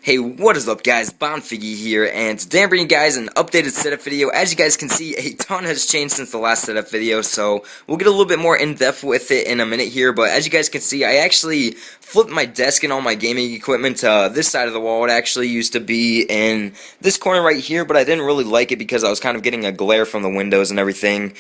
Hey, what is up guys, Bonfiggy here, and today I'm bringing you guys an updated setup video. As you guys can see, a ton has changed since the last setup video, so we'll get a little bit more in-depth with it in a minute here, but as you guys can see, I actually flipped my desk and all my gaming equipment to this side of the wall. It actually used to be in this corner right here, but I didn't really like it because I was kind of getting a glare from the windows and everything.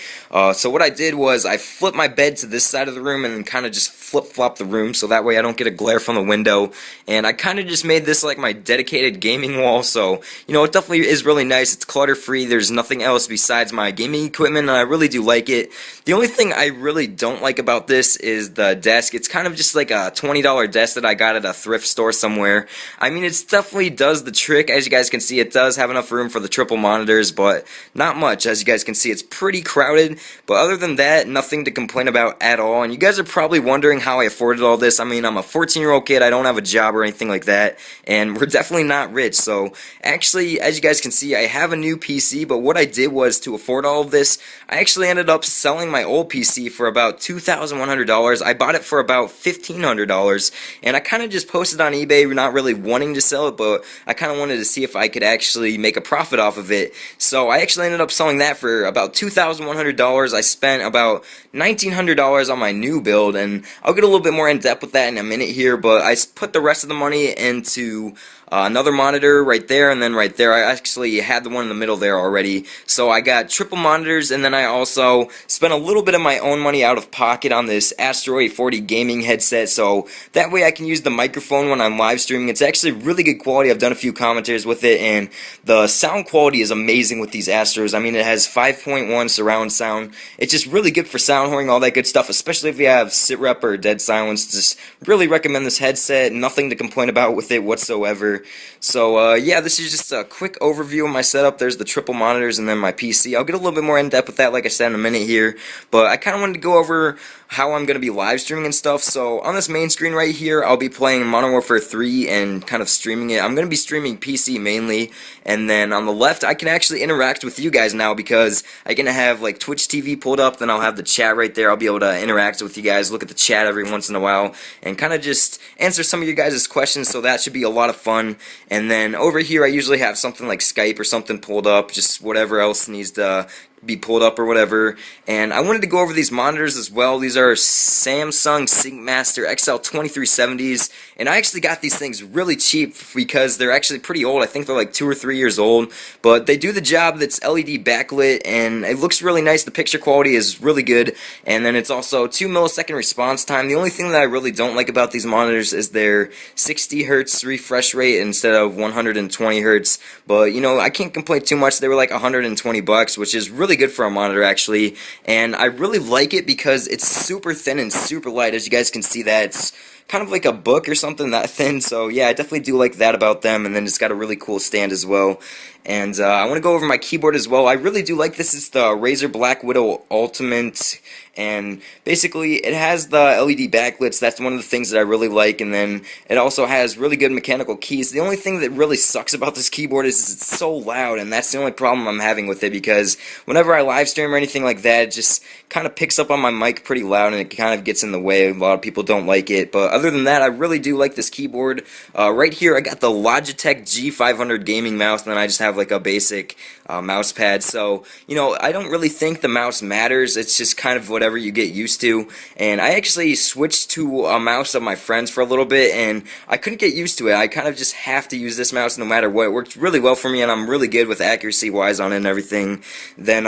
So what I did was I flipped my bed to this side of the room and kind of just flip-flop the room so that way I don't get a glare from the window, and I kind of just made this like my dedicated gaming wall, so it definitely is really nice. It's clutter free, there's nothing else besides my gaming equipment, and I really do like it. The only thing I really don't like about this is the desk. It's kind of just like a $20 desk that I got at a thrift store somewhere. I mean, it definitely does the trick. As you guys can see, it does have enough room for the triple monitors, but not much. As you guys can see, it's pretty crowded, but other than that, nothing to complain about at all. And you guys are probably wondering how I afforded all this. I mean, I'm a 14-year-old kid, I don't have a job or anything like that, and we're definitely not rich. So actually, as you guys can see, I have a new PC, but what I did was, to afford all of this, I actually ended up selling my old PC for about $2,100. I bought it for about $1,500, and I kind of just posted on eBay, not really wanting to sell it, but I kind of wanted to see if I could actually make a profit off of it. So I actually ended up selling that for about $2,100. I spent about $1,900 on my new build, and I'll get a little bit more in depth with that in a minute here, but I put the rest of the money into another monitor right there, and then right there I actually had the one in the middle there already. So I got triple monitors, and then I also spent a little bit of my own money out of pocket on this Asteroid 40 gaming headset, so that way I can use the microphone when I'm live streaming. It's actually really good quality. I've done a few commentaries with it, and the sound quality is amazing with these Astros. I mean, it has 5.1 surround sound. It's just really good for sound whoring, all that good stuff, especially if you have sit rep or dead silence. Just really recommend this headset. Nothing to complain about with it whatsoever. So yeah, this is just a quick overview of my setup. There's the triple monitors and then my PC. I'll get a little bit more in depth with that, like I said, in a minute here, but I kind of wanted to go over how I'm going to be live streaming and stuff. So on this main screen right here, I'll be playing Modern Warfare 3 and kind of streaming it. I'm going to be streaming PC mainly, and then on the left I can actually interact with you guys now because I'm going to have like Twitch TV pulled up, then I'll have the chat right there. I'll be able to interact with you guys, look at the chat every once in a while, and kind of just answer some of your guys' questions, so that should be a lot of fun. And then over here I usually have something like Skype or something pulled up, just whatever else needs to be pulled up or whatever. And I wanted to go over these monitors as well. These are Samsung SyncMaster XL2370s, and I actually got these things really cheap because they're actually pretty old. I think they're like 2 or 3 years old, but they do the job. That's LED backlit, and it looks really nice. The picture quality is really good, and then it's also 2 millisecond response time. The only thing that I really don't like about these monitors is their 60 hertz refresh rate instead of 120 hertz, but I can't complain too much. They were like 120 bucks, which is really good for a monitor actually, and I really like it because it's super thin and super light. As you guys can see, that it's kind of like a book or something that thin, so yeah, I definitely do like that about them. And then it's got a really cool stand as well. And I want to go over my keyboard as well. I really do like this. It's the Razer Black Widow Ultimate, and basically it has the LED backlights. That's one of the things that I really like, and then it also has really good mechanical keys. The only thing that really sucks about this keyboard is it's so loud, and that's the only problem I'm having with it, because whenever I live stream or anything like that, it just kind of picks up on my mic pretty loud, and it kind of gets in the way. A lot of people don't like it, but other than that, I really do like this keyboard. Right here I got the Logitech G500 gaming mouse, and then I just have like a basic mouse pad. So I don't really think the mouse matters. It's just kind of whatever you get used to. And I actually switched to a mouse of my friends for a little bit, and I couldn't get used to it. I kind of just have to use this mouse no matter what. It worked really well for me, and I'm really good with accuracy wise on it and everything. Then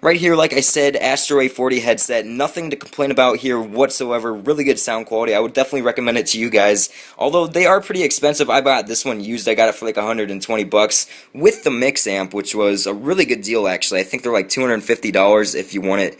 right here, like I said, Asteroid 40 headset. Nothing to complain about here whatsoever. Really good sound quality. I would definitely recommend it to you guys, although they are pretty expensive. I bought this one used. I got it for like 120 bucks with the mix amp, which was a really good deal actually. I think they're like $250 if you want it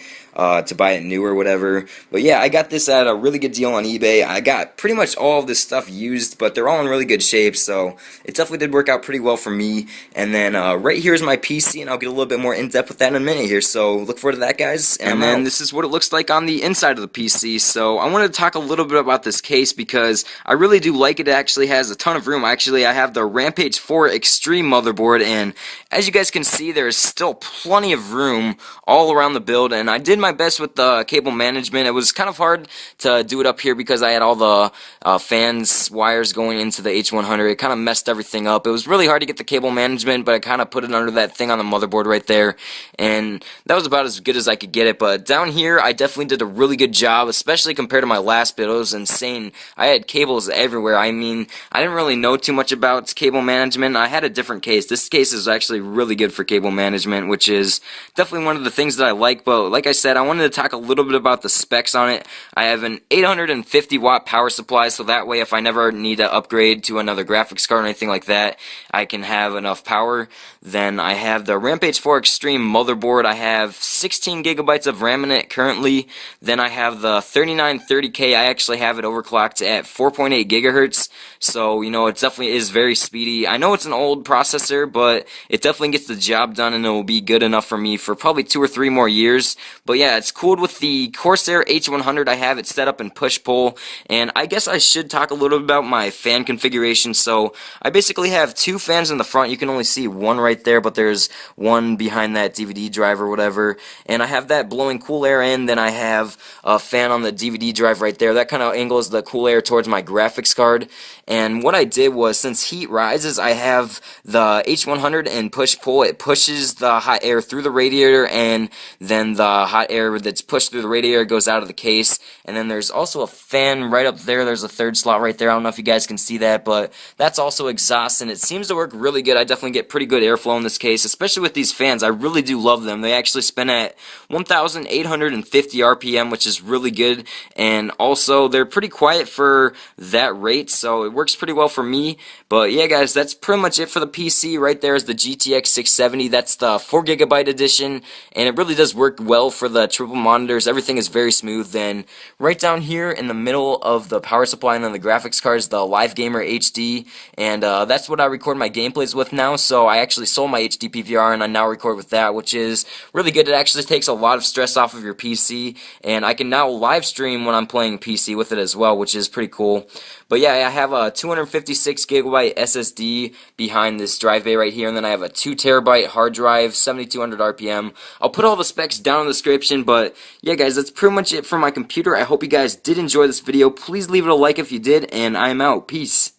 to buy it new or whatever. But yeah, I got this at a really good deal on eBay. I got pretty much all of this stuff used, but they're all in really good shape, so it definitely did work out pretty well for me. And then right here is my PC, and I'll get a little bit more in depth with that in a minute here, so look forward to that, guys. And then this is what it looks like on the inside of the PC. So I wanted to talk a little bit about this case because I really do like it. It actually has a ton of room. Actually, I have the Rampage 4 Extreme motherboard, and as you guys can see, there is still plenty of room all around the build, and I did my best with the cable management. It was kind of hard to do it up here because I had all the fans wires going into the H100. It kind of messed everything up. It was really hard to get the cable management, but I kind of put it under that thing on the motherboard right there, and that was about as good as I could get it. But down here, I definitely did a really good job, especially compared to my last build. It was insane. I had cables everywhere. I mean, I didn't really know too much about cable management. I had a different case. This case is actually really good for cable management, which is definitely one of the things that I like. But like I said, I wanted to talk a little bit about the specs on it. I have an 850 watt power supply, so that way if I never need to upgrade to another graphics card or anything like that, I can have enough power. Then I have the Rampage 4 Extreme motherboard. I have 16 gigabytes of RAM in it currently. Then I have the 3930K. I actually have it overclocked at 4.8 gigahertz, so you know it definitely is very speedy. I know it's an old processor, but it definitely gets the job done, and it will be good enough for me for probably 2 or 3 more years. But yeah, it's cooled with the Corsair H100. I have it set up in push-pull, and I guess I should talk a little bit about my fan configuration. So I basically have 2 fans in the front. You can only see one right there, but there's one behind that DVD drive or whatever, and I have that blowing cool air in. Then I have a fan on the DVD drive right there. That kind of angles the cool air towards my graphics card. And what I did was, since heat rises, I have the H100 in push-pull. It pushes the hot air through the radiator, and then the hot air that's pushed through the radiator goes out of the case. And then there's also a fan right up there. There's a third slot right there. I don't know if you guys can see that, but that's also exhaust, and it seems to work really good. I definitely get pretty good airflow in this case, especially with these fans. I really do love them. They actually spin at 1,850 RPM, which is really good, and also they're pretty quiet for that rate, so it works pretty well for me. But yeah, guys, that's pretty much it for the PC. Right there is the GTX 670. That's the 4GB edition, and it really does work well for the triple monitors. Everything is very smooth. Then right down here in the middle of the power supply and then the graphics card is the Live Gamer HD, and that's what I record my gameplays with now. So I actually sold my HD PVR, and I now record with that, which is really good. It actually takes a lot of stress off of your PC, and I can now live stream when I'm playing PC with it as well, which is pretty cool. But yeah, I have a 256 gigabyte SSD behind this drive bay right here, and then I have a 2 terabyte hard drive, 7200 RPM. I'll put all the specs down in the description, but yeah, guys, that's pretty much it for my computer. I hope you guys did enjoy this video. Please leave it a like if you did, and I'm out. Peace.